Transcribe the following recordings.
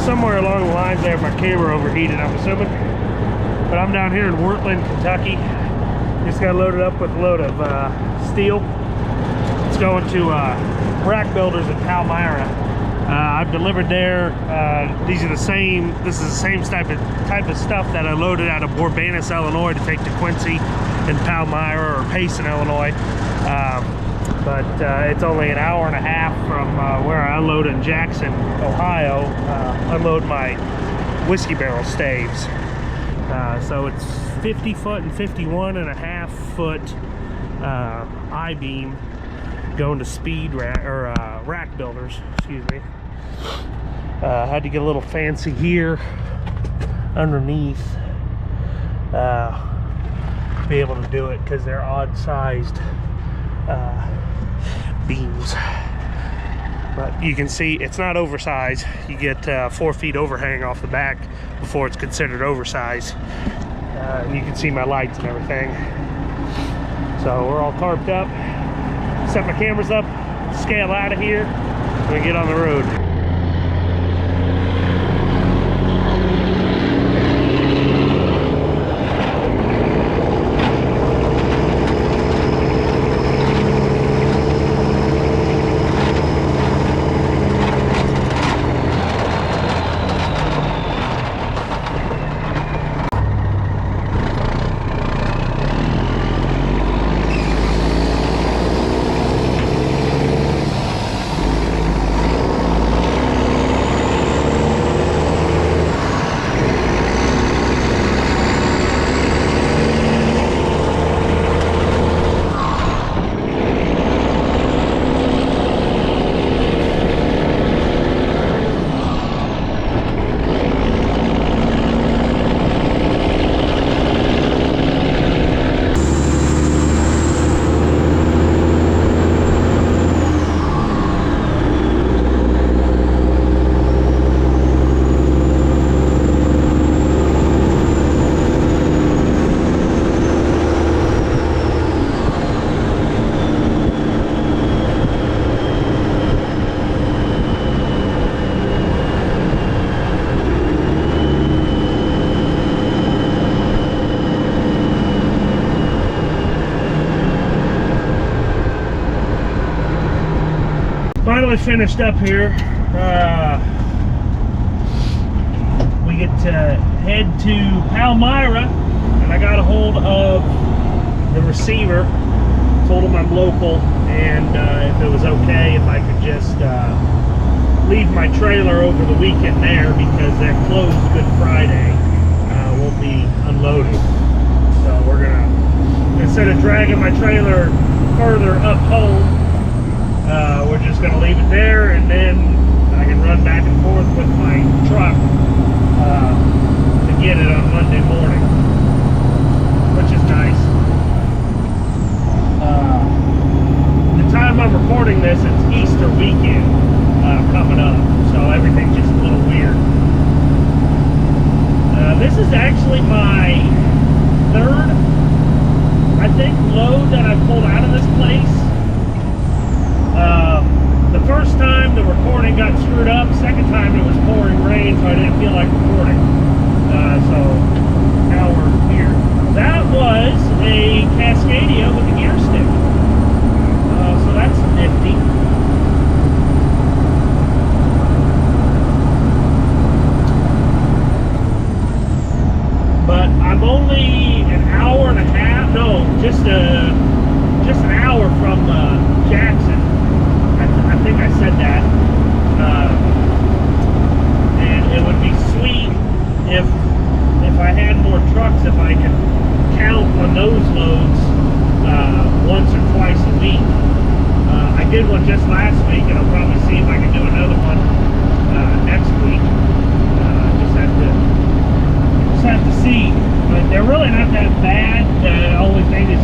somewhere along the lines there, my camera overheated, I'm assuming. But I'm down here in Wortland, Kentucky. Just got loaded up with a load of steel. It's going to Rack Builders in Palmyra. I've delivered there. These are the same. This is the same type of stuff that I loaded out of Borbanus, Illinois, to take to Quincy and Palmyra or Payson, Illinois. But it's only an hour and a half from where I unload in Jackson, Ohio. Unload my whiskey barrel staves. So it's 50 foot and 51 and a half foot I-beam going to Speed Rack Builders, excuse me. Had to get a little fancy here underneath to be able to do it because they're odd sized beams. But you can see it's not oversized. You get 4 feet overhang off the back before it's considered oversized. And you can see my lights and everything. So we're all tarped up. Set my cameras up, scale out of here, and get on the road. Finally finished up here. We get to head to Palmyra, and I got a hold of the receiver. Told him I'm local, and if it was okay if I could just leave my trailer over the weekend there, because they're closed Good Friday. We'll be unloading, so we're gonna, instead of dragging my trailer further up home, we're just going to leave it there, and then I can run back and forth with my truck to get it on Monday morning, which is nice. The time I'm recording this, it's Easter weekend coming up, so everything's just a little weird. This is actually my third, I think, load that I pulled out of this place. The first time the recording got screwed up, second time it was pouring rain, so I didn't feel like recording. So now we're here. That was a Cascadia with a gear stick. So that's nifty. But I'm only an hour and a half, no, just an hour from Jackson. I think I said that. And it would be sweet if I had more trucks, if I could count on those loads once or twice a week. I did one just last week, and I'll probably see if I can do another one next week. Just have to see. But they're really not that bad. The only thing is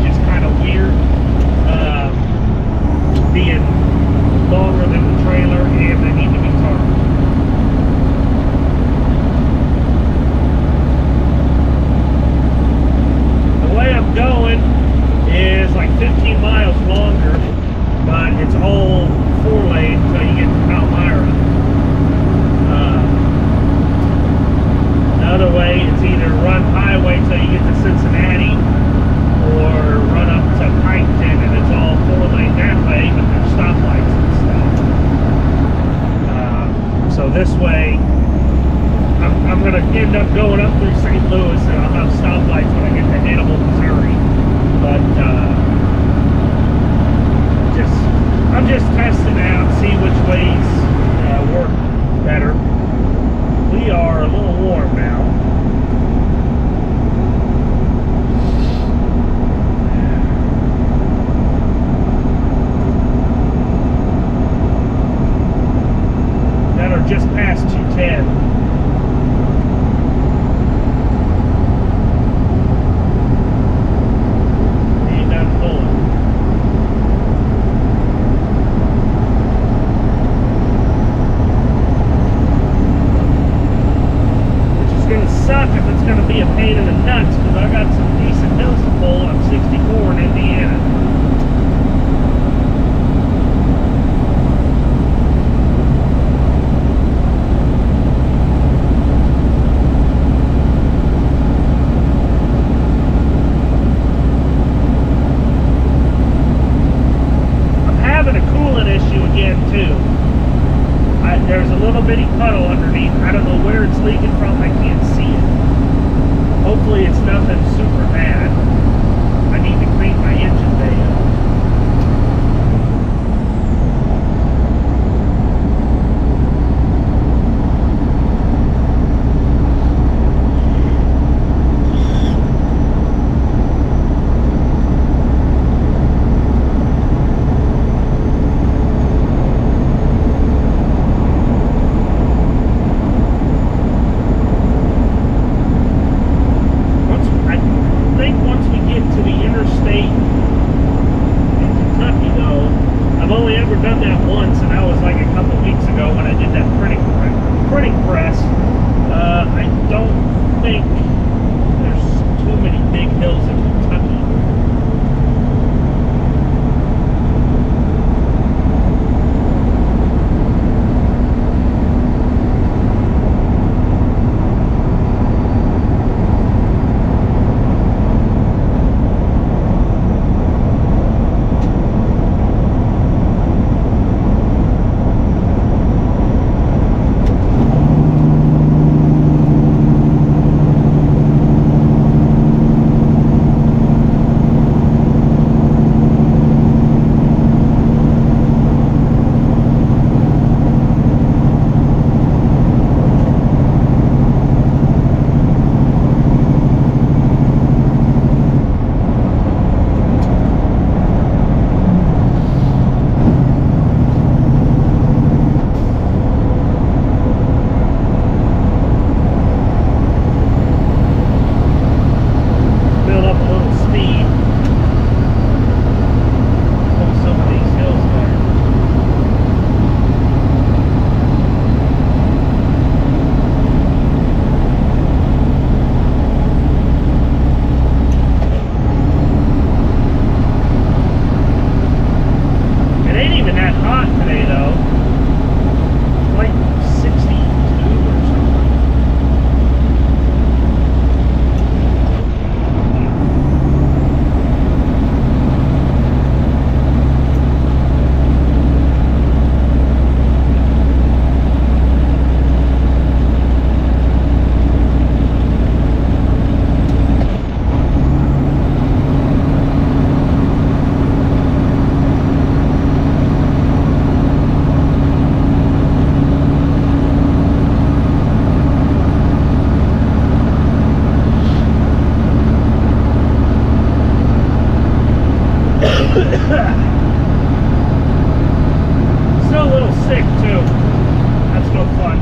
just kind of weird being longer than the trailer, and they need to be tarped. The way I'm going is like 15 miles longer, but it's all 4-lane until you get to Palmyra. can too. There's a little bitty puddle underneath. I don't know where it's leaking from. I can't see it. Hopefully it's nothing super bad. I need to clean my engine bay up. Still a little sick too. That's no fun.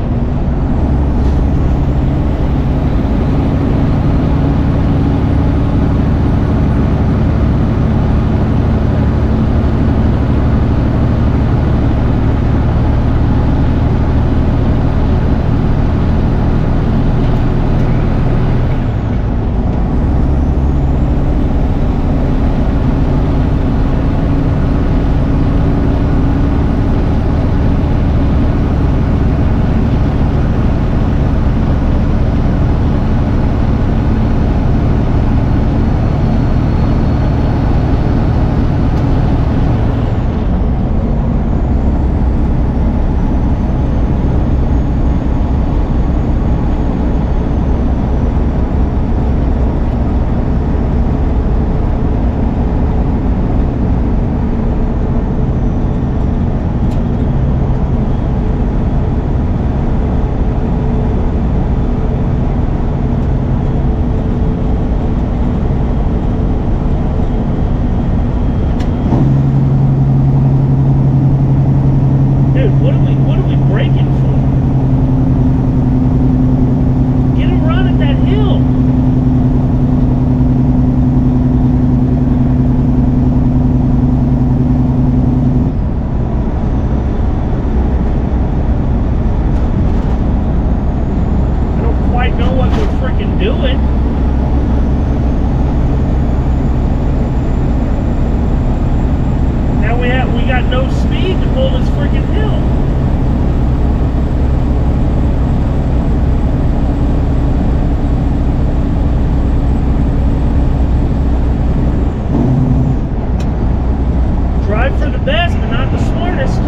Drive for the best, but not the smartest.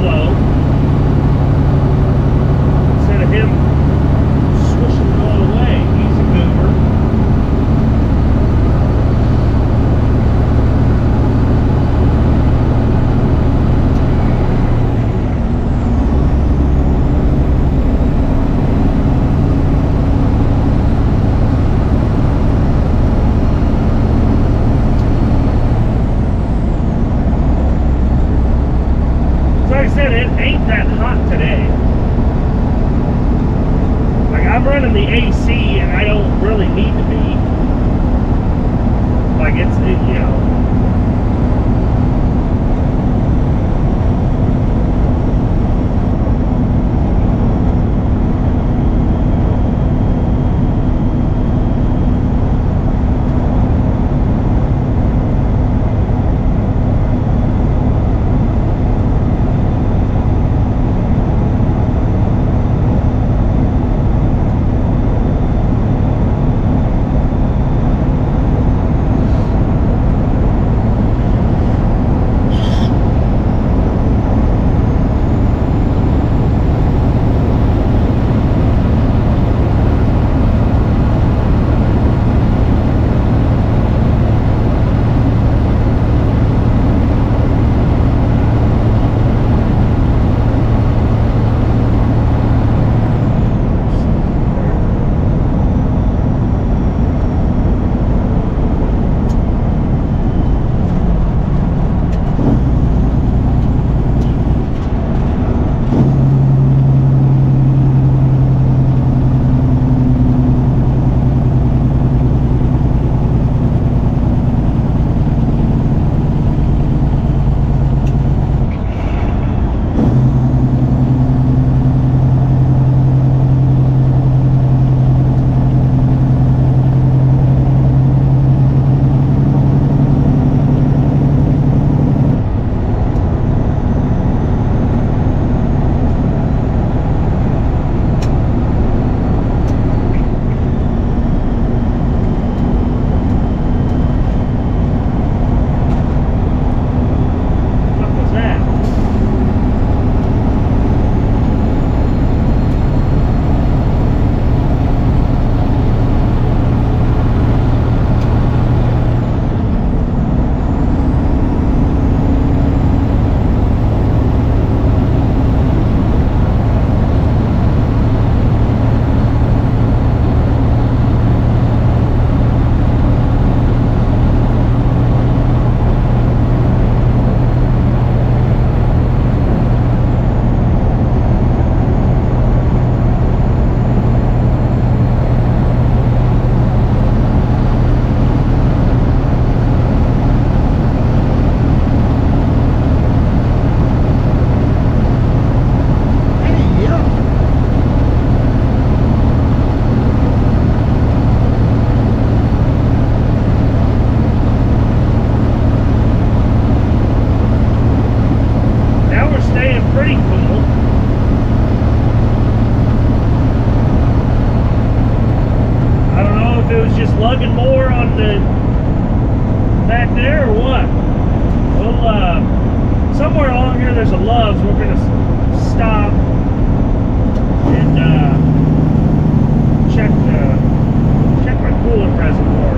slow. Instead of him swishing it all away. He's a goober. Like I said, it ain't that hot today. Like, I'm running the AC and I don't really need to be. Like, you know. lugging more on the back there or what? Well, somewhere along here there's a Love's. We're gonna stop and check my coolant reservoir.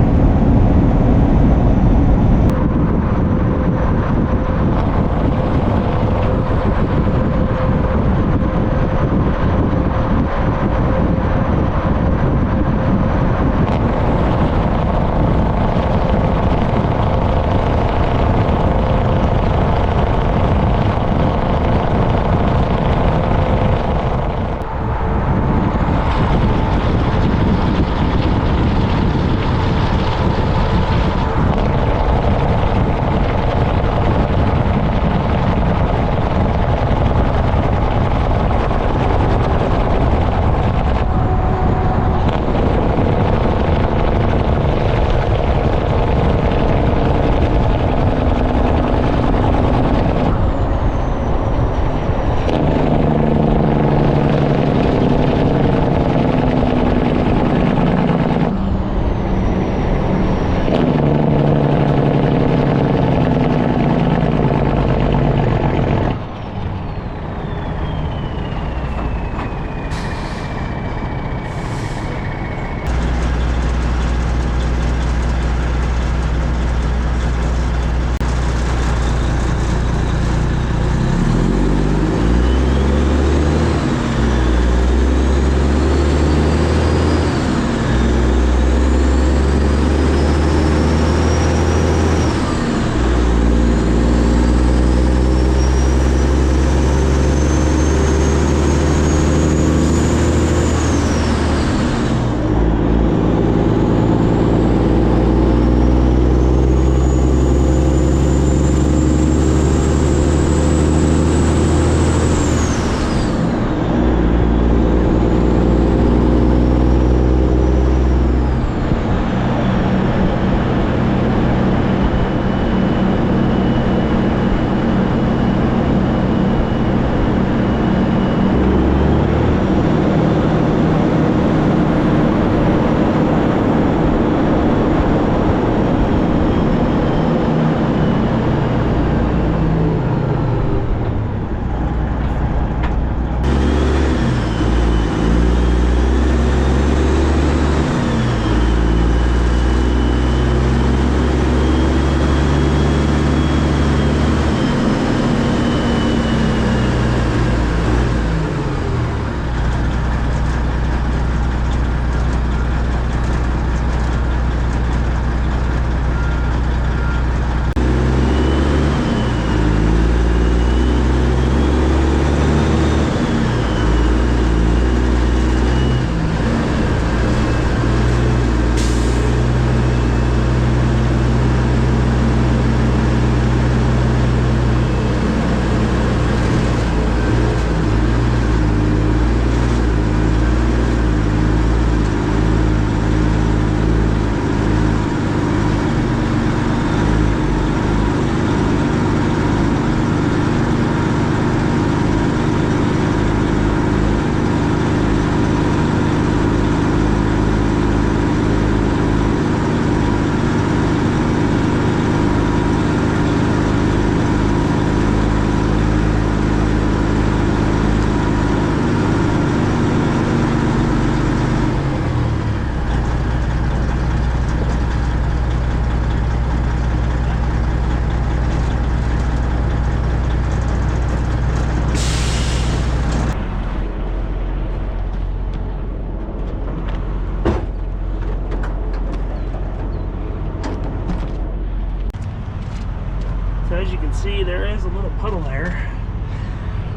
puddle there.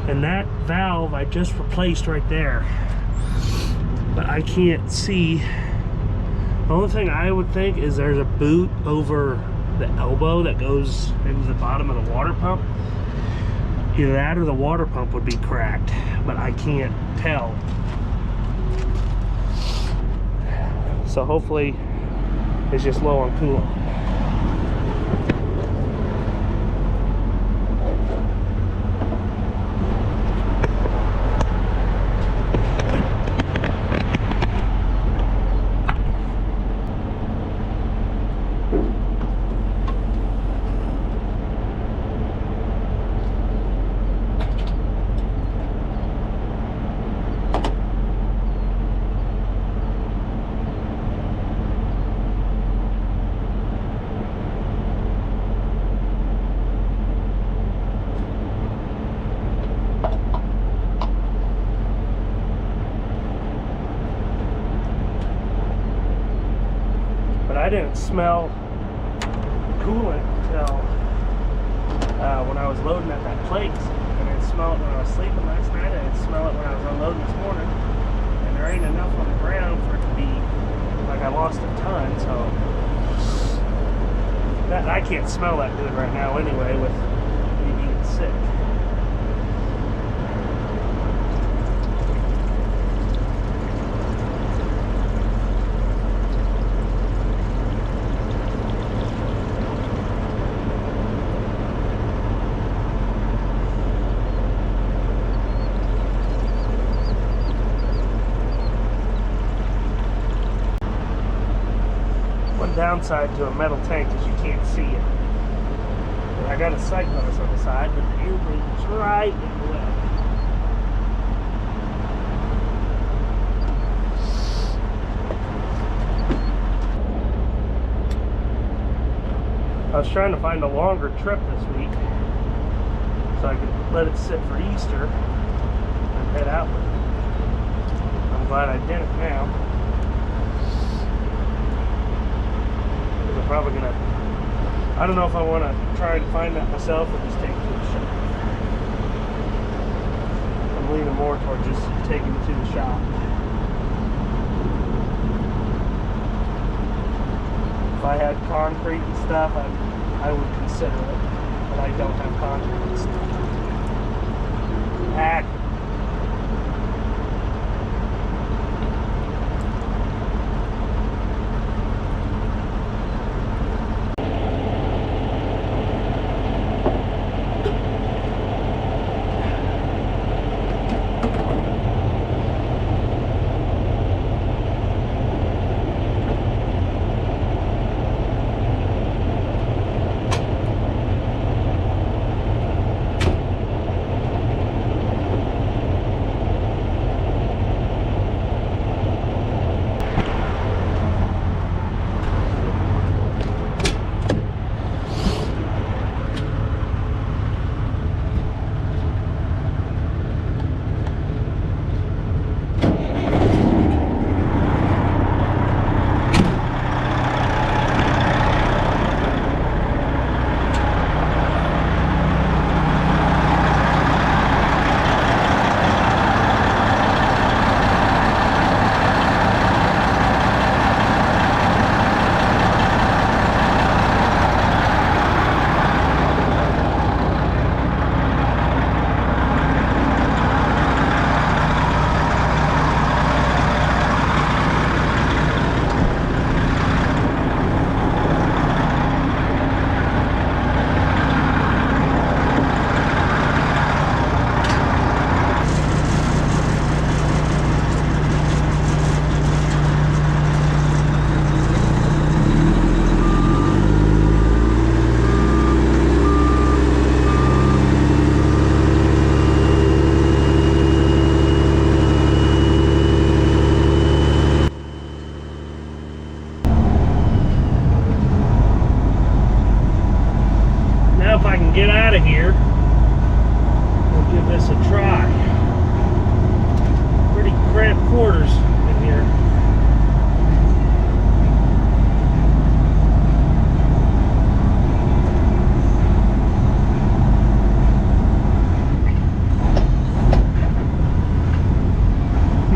And that valve I just replaced right there. But I can't see. The only thing I would think is there's a boot over the elbow that goes into the bottom of the water pump. Either that or the water pump would be cracked, but I can't tell. So hopefully it's just low on coolant. I didn't smell coolant until when I was loading at that place. I didn't smell it when I was sleeping last night. I didn't smell it when I was unloading this morning. And there ain't enough on the ground for it to be like I lost a ton. So that I can't smell that good right now anyway with me being sick. Downside to a metal tank is you can't see it. I got a sight notice on the side, but the airplane's right in the way. I was trying to find a longer trip this week so I could let it sit for Easter and head out with it. I'm glad I did it now. I'm probably gonna, I don't know if I want to try and find that myself or just take it to the shop. I'm leaning more toward just taking it to the shop. If I had concrete and stuff, I would consider it, but I don't have concrete and stuff.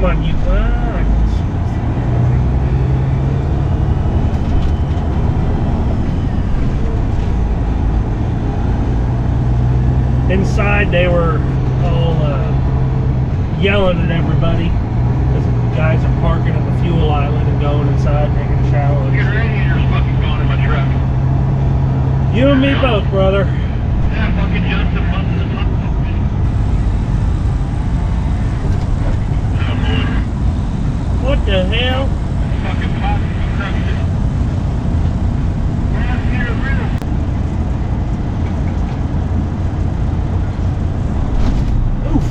Come on, you. Inside, they were all yelling at everybody as guys are parking at the fuel island and going inside, taking a shower. Your radiator's fucking going in my truck. You and me both, brother. Yeah, fucking Justin busted the top. What the hell? Fucking pop crushed it. Last year, real. Oof.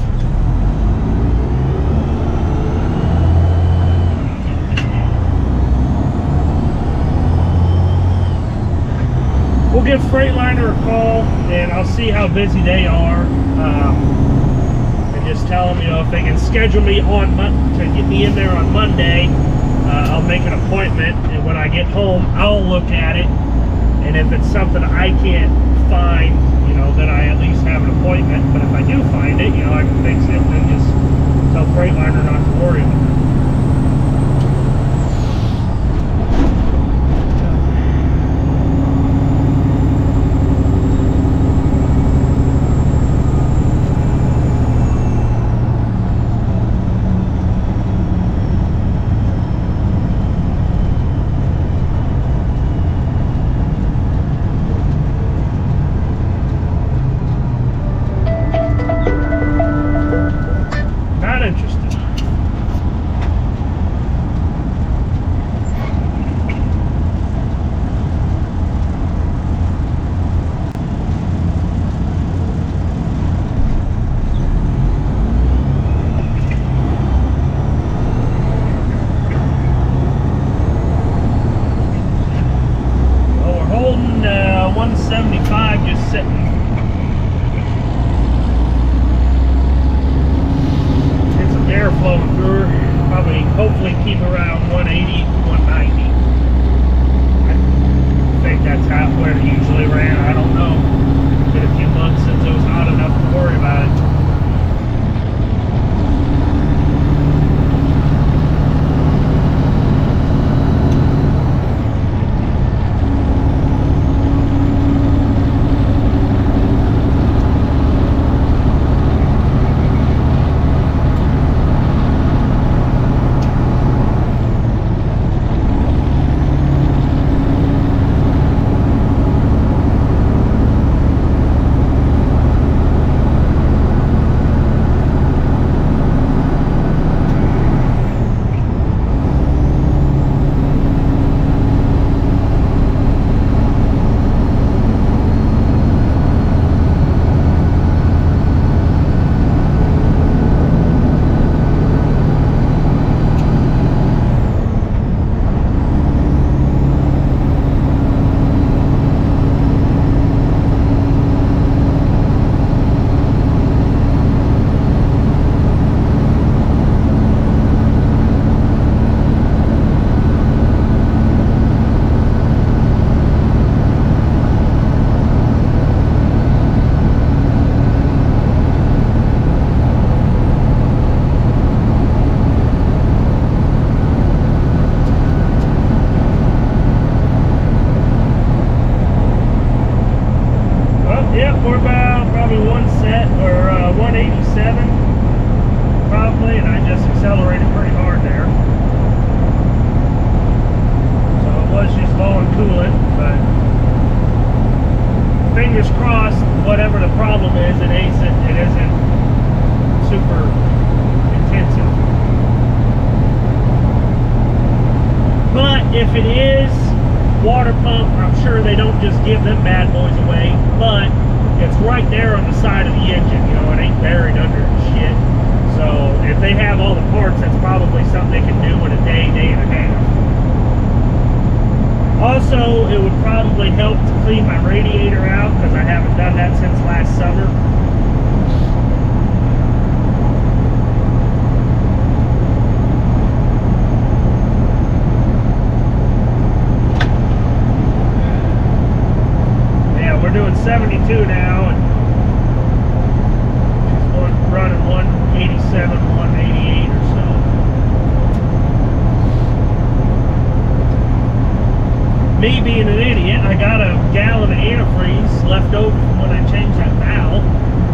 We'll give Freightliner a call and I'll see how busy they are. And just tell them, you know, if they can schedule me on to get me in there on Monday, I'll make an appointment, and when I get home, I'll look at it. And if it's something I can't find, you know, then I at least have an appointment. But if I do find it, you know, I can fix it and then just tell Freightliner not to worry about it. Not interested. Well, we're holding 175 just sitting. Air flowing through her, probably hopefully keep around 180 190. I think that's how where it usually ran. I don't know. It's been a few months since it was hot enough to worry about it. We're about probably one set or 187 probably, and I just accelerated pretty hard there. So it was just blowing coolant, but fingers crossed, whatever the problem is, it isn't super intensive. But if it is water pump, I'm sure they don't just give them bad boys away, but it's right there on the side of the engine, you know, it ain't buried under shit. So if they have all the parts, that's probably something they can do in a day, day and a half. Also, it would probably help to clean my radiator out, because I haven't done that since last summer. We're doing 72 now, and running 187, 188 or so. got a gallon of antifreeze left over from when I changed that valve,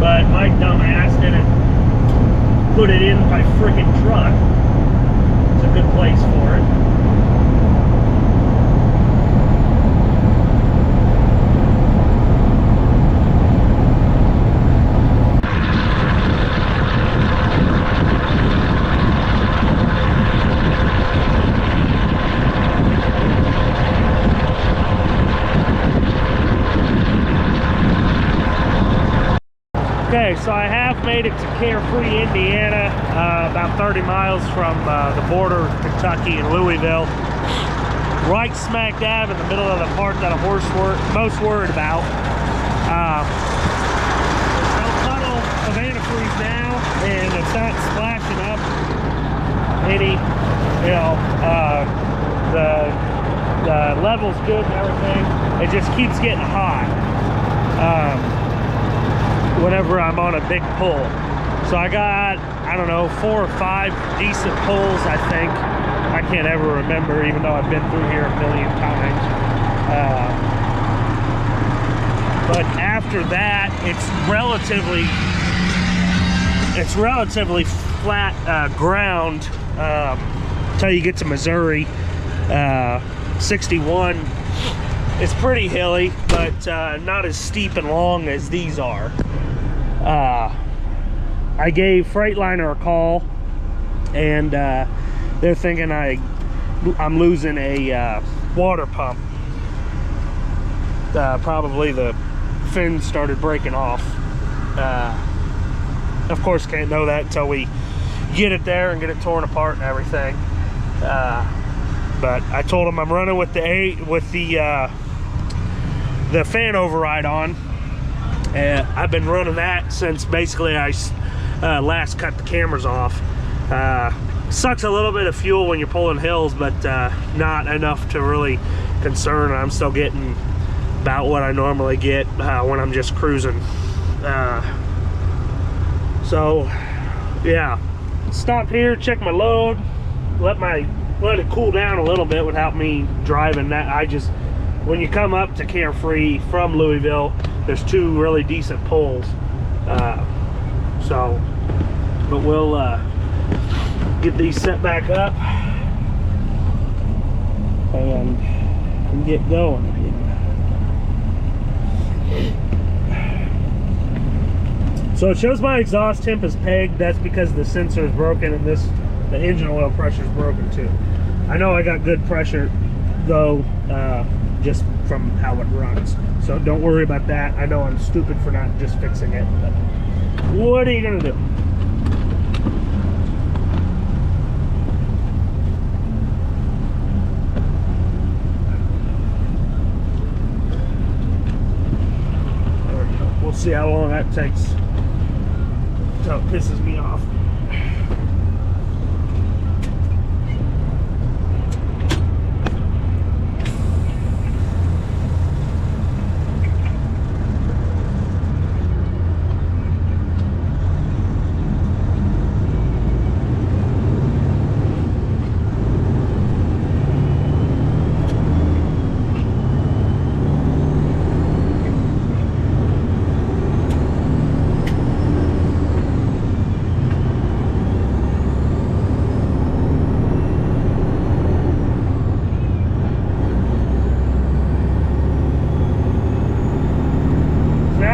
but my dumb ass didn't put it in my freaking truck. It's a good place for it. Okay, so I have made it to Carefree, Indiana, about 30 miles from the border of Kentucky and Louisville. Right smack dab in the middle of the part that I'm most worried about. No puddle of antifreeze now, and it's not splashing up any, you know, the level's good and everything. It just keeps getting hot. Whenever I'm on a big pull. So I got, I don't know, 4 or 5 decent pulls, I think. I can't ever remember, even though I've been through here a million times. But after that, it's relatively flat ground until you get to Missouri. 61. It's pretty hilly, but not as steep and long as these are. I gave Freightliner a call, and they're thinking I'm losing a water pump. Probably the fin started breaking off. Of course, can't know that until we get it there and get it torn apart and everything. But I told them I'm running with the fan override on. I've been running that since basically I last cut the cameras off. Sucks a little bit of fuel when you're pulling hills, but not enough to really concern. I'm still getting about what I normally get when I'm just cruising. So yeah, stop here, check my load, let it cool down a little bit without me driving that. When you come up to Carefree from Louisville, there's 2 really decent pulls. But we'll get these set back up and get going. So it shows my exhaust temp is pegged. That's because the sensor is broken and the engine oil pressure is broken too. I know I got good pressure though, just from how it runs. So don't worry about that. I know I'm stupid for not just fixing it, but what are you gonna do? We'll see how long that takes until it pisses me off.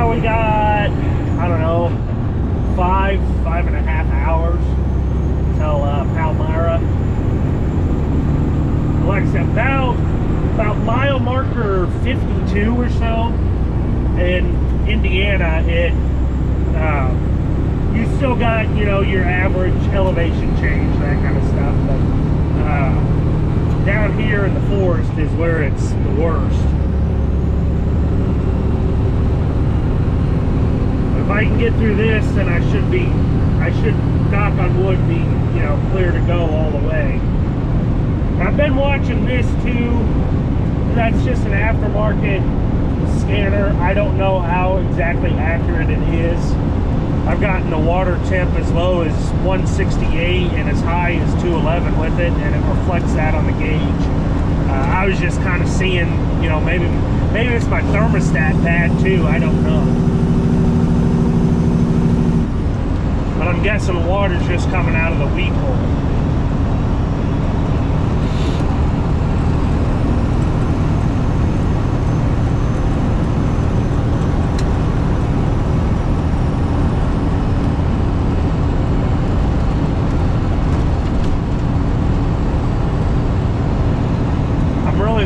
We got, I don't know, 5.5 hours till Palmyra. Like I said, about mile marker 52 or so in Indiana, you still got, you know, your average elevation change, that kind of stuff, but down here in the forest is where it's the worst. If I can get through this, then I should, knock on wood, be, you know, clear to go all the way. I've been watching this too. That's just an aftermarket scanner. I don't know how exactly accurate it is. I've gotten the water temp as low as 168 and as high as 211 with it, and it reflects that on the gauge. I was just kind of seeing, you know, maybe Maybe it's my thermostat bad too, I don't know. But I'm guessing the water's just coming out of the weep hole.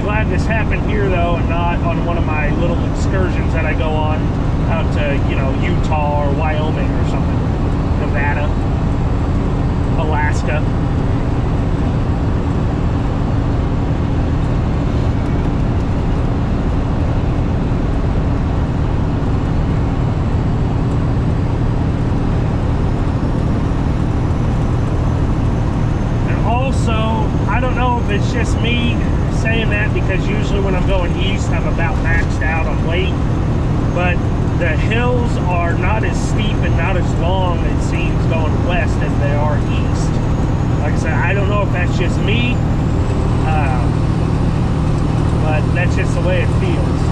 Glad this happened here though, and not on one of my little excursions that I go on out to, you know, Utah or Wyoming or something, Nevada, Alaska. And also, I don't know if it's just me saying that, because usually when I'm going east I'm about maxed out on weight, but the hills are not as steep and not as long, it seems, going west as they are east. Like I said, I don't know if that's just me, but that's just the way it feels.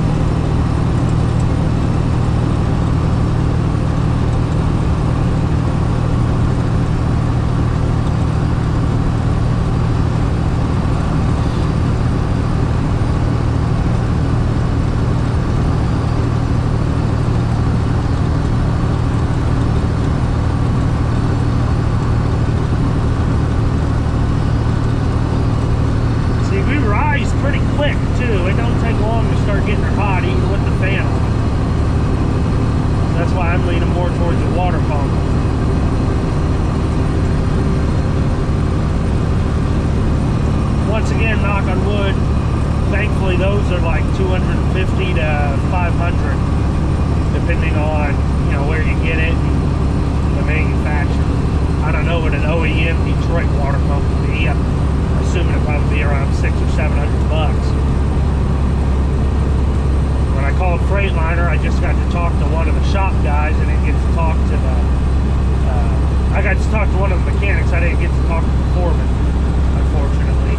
Those are like 250 to 500, depending on, you know, where you get it and the manufacturer. I don't know what an OEM Detroit water pump would be. I'm assuming it'd probably be around $600 or $700. When I called Freightliner, I just got to talk to one of the shop guys. I didn't get to talk to the I got to talk to one of the mechanics. I didn't get to talk to the foreman, unfortunately.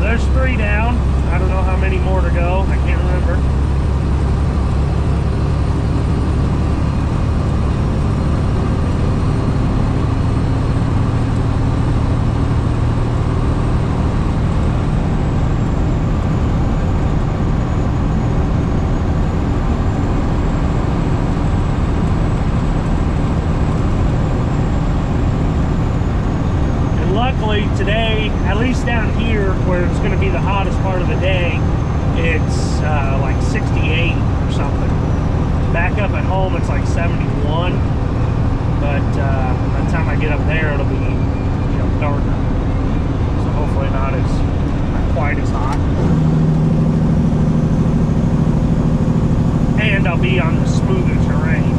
There's 3 down. I don't know how many more to go. I can't remember. Today, at least down here where it's going to be the hottest part of the day, it's like 68 or something. Back up at home it's like 71, but by the time I get up there it'll be, you know, darker, so hopefully not quite as hot. And I'll be on the smoother terrain.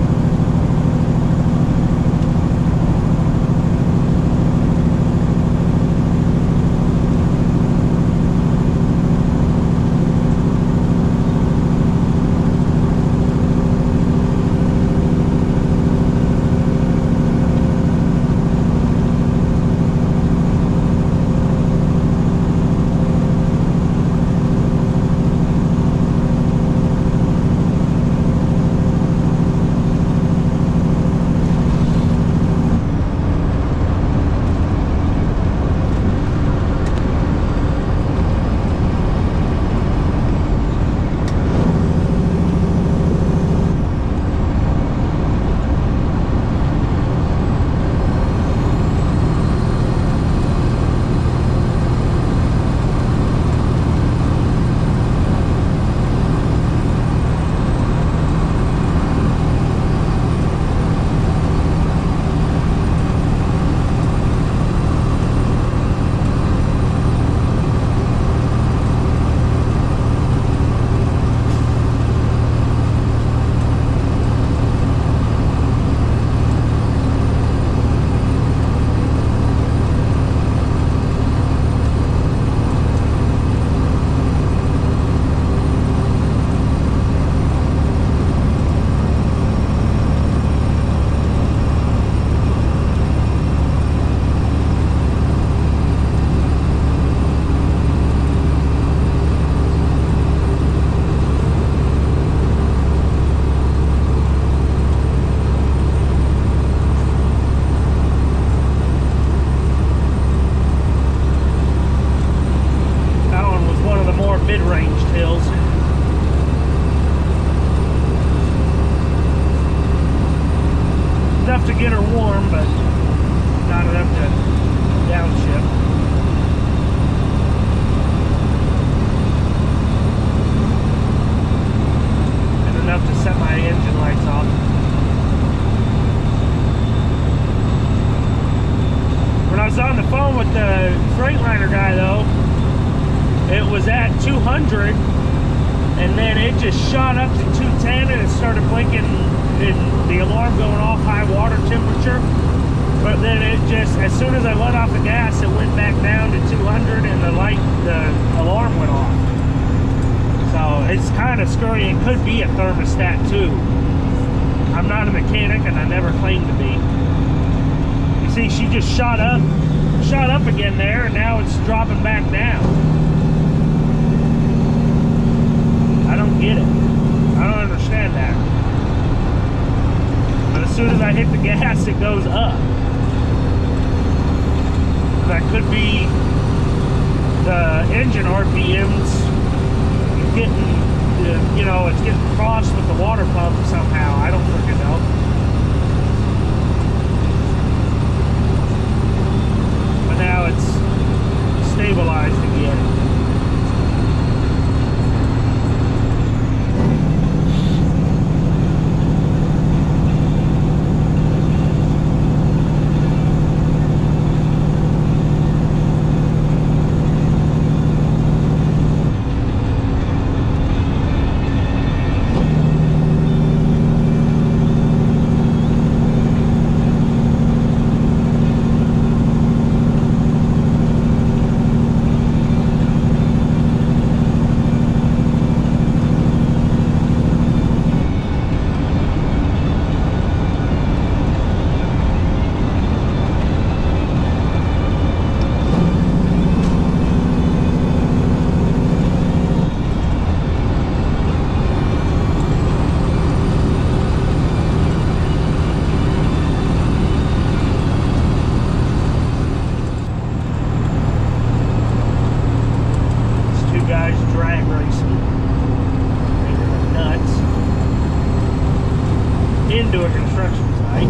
on the phone with the Freightliner guy though, it was at 200, and then it just shot up to 210, and it started blinking, and the alarm going off high water temperature. But then it just, as soon as I let off the gas, it went back down to 200, and the alarm went off. So it's kind of scary. It could be a thermostat too. I'm not a mechanic, and I never claimed to be. You see, she just shot up again there, and now it's dropping back down. I don't get it. I don't understand that. But as soon as I hit the gas, it goes up. That could be the engine RPMs getting, you know, it's getting crossed with the water pump somehow. I don't freaking know. But now it's stabilized again. Into a construction site.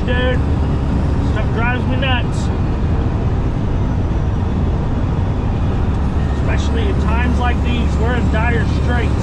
Dude, stuff drives me nuts, especially at times like these. We're in dire straits.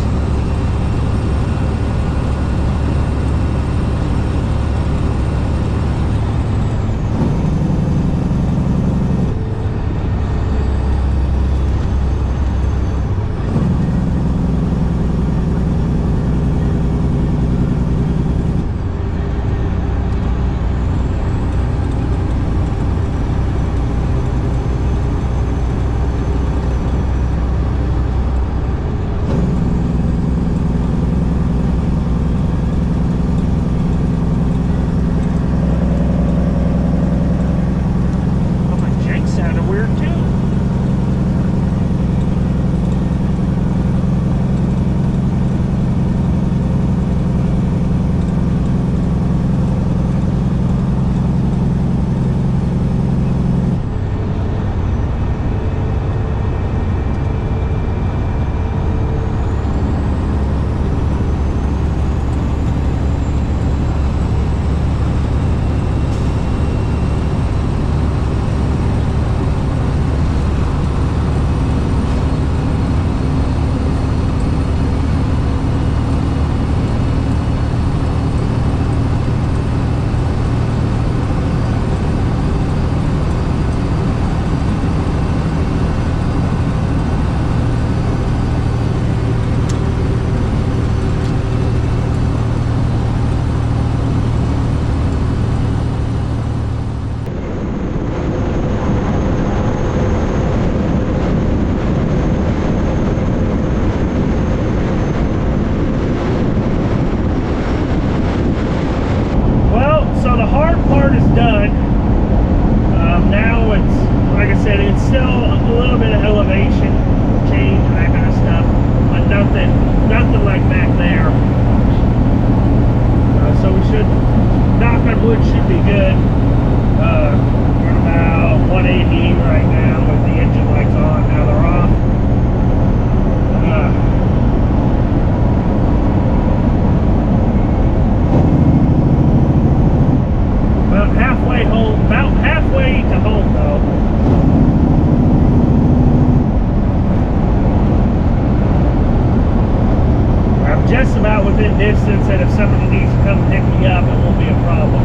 up, it won't be a problem.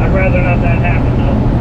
I'd rather not that happen though.